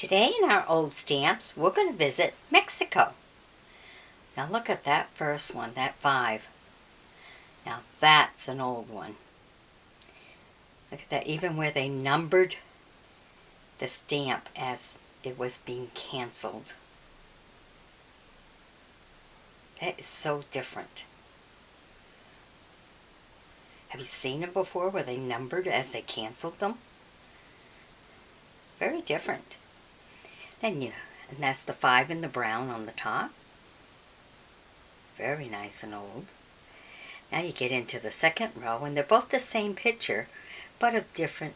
Today in our old stamps, we're going to visit Mexico. Now look at that first one, that 5. Now that's an old one. Look at that, even where they numbered the stamp as it was being canceled. That is so different. Have you seen them before where they numbered as they canceled them? Very different. And that's the 5 in the brown on the top. Very nice and old. Now you get into the second row, and they're both the same picture, but of different,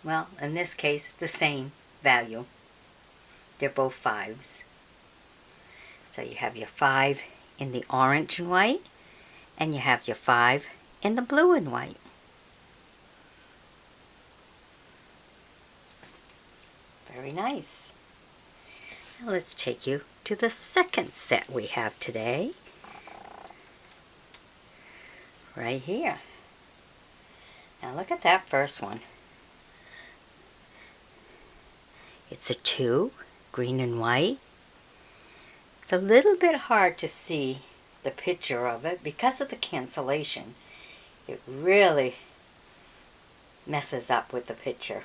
well, in this case, the same value. They're both 5s. So you have your 5 in the orange and white, and you have your 5 in the blue and white. Very nice. Now let's take you to the second set we have today. Right here. Now look at that first one. It's a 2, green and white. It's a little bit hard to see the picture of it because of the cancellation. It really messes up with the picture.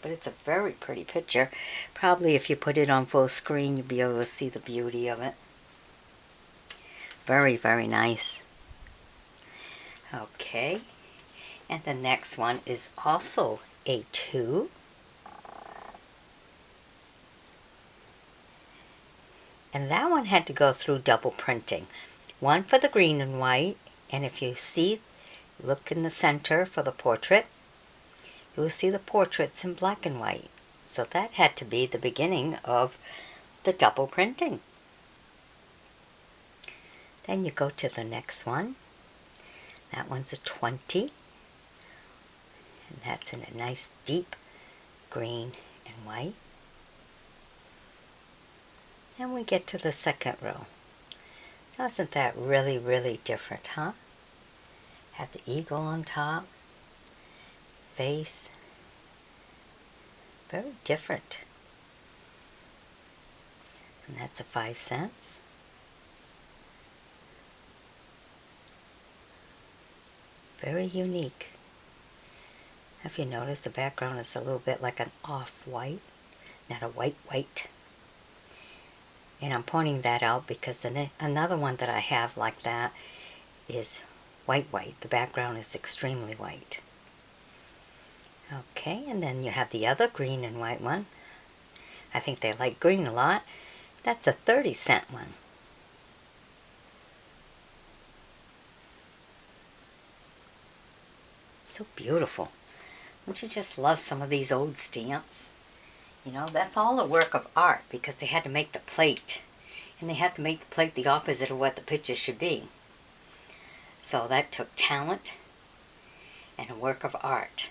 But it's a very pretty picture. Probably if you put it on full screen, you'll be able to see the beauty of it. Very, very nice. Okay. And the next one is also a 2. And that one had to go through double printing. One for the green and white, and if you see, look in the center for the portrait, you will see the portraits in black and white. So that had to be the beginning of the double printing. Then you go to the next one. That one's a 20. And that's in a nice deep green and white. Then we get to the second row. Now, isn't that really, really different, huh? Have the eagle on top. Face. Very different. And that's a 5 cents. Very unique. Have you noticed the background is a little bit like an off-white, not a white. And I'm pointing that out because another one that I have like that is white. The background is extremely white. Okay, and then you have the other green and white one. I think they like green a lot. That's a 30-cent one. So beautiful. Don't you just love some of these old stamps? You know, that's all a work of art because they had to make the plate. And they had to make the plate the opposite of what the picture should be. So that took talent and a work of art.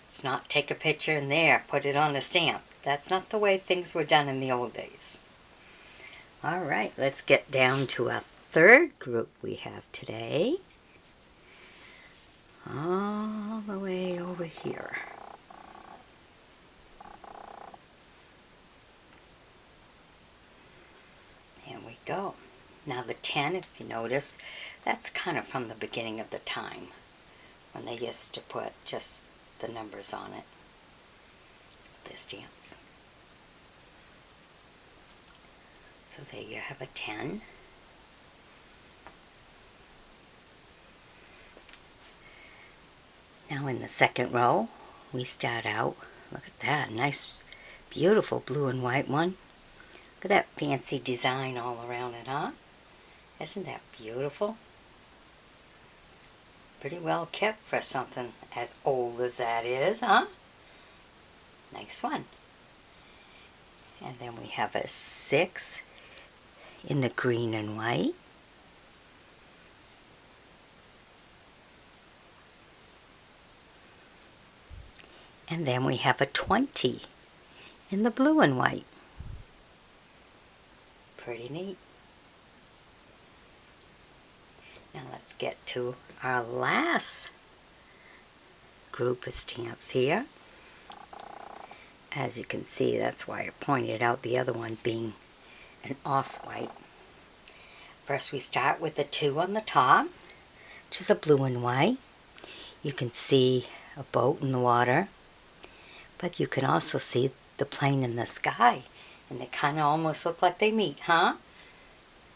It's not take a picture and there, put it on a stamp. That's not the way things were done in the old days. All right, let's get down to a third group we have today. All the way over here. There we go. Now the 10, if you notice, that's kind of from the beginning of the time when they used to put just the numbers on it. The stamps. So there you have a 10. Now in the second row, we start out, look at that, nice, beautiful blue and white one. Look at that fancy design all around it, huh? Isn't that beautiful? Pretty well kept for something as old as that is, huh? Nice one. And then we have a 6 in the green and white. And then we have a 20 in the blue and white. Pretty neat. Now let's get to our last group of stamps here. As you can see, that's why I pointed out the other one being an off-white. First we start with the two on the top, which is a blue and white. You can see a boat in the water, but you can also see the plane in the sky, and they kind of almost look like they meet, huh?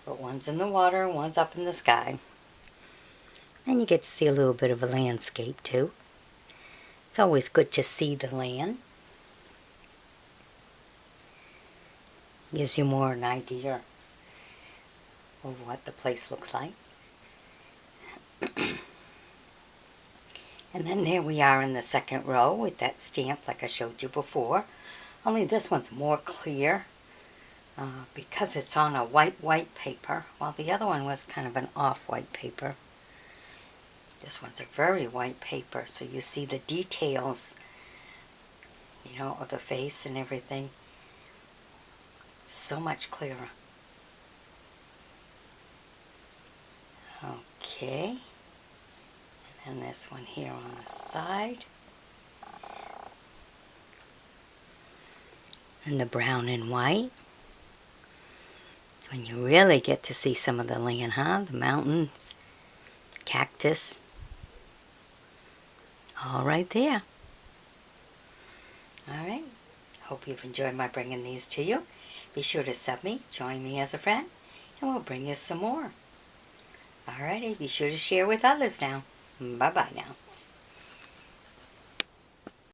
But one's in the water, one's up in the sky. And you get to see a little bit of a landscape too. It's always good to see the land. Gives you more an idea of what the place looks like. And then there we are in the second row with that stamp like I showed you before. Only this one's more clear because it's on a white paper, while the other one was kind of an off-white paper. This one's a very white paper, so you see the details, you know, of the face and everything. So much clearer. Okay. And then this one here on the side. And the brown and white. When you really get to see some of the land, huh? The mountains, cactus. All right there. All right. Hope you've enjoyed my bringing these to you. Be sure to sub me, join me as a friend, and we'll bring you some more. Alrighty, be sure to share with others now. Bye-bye now.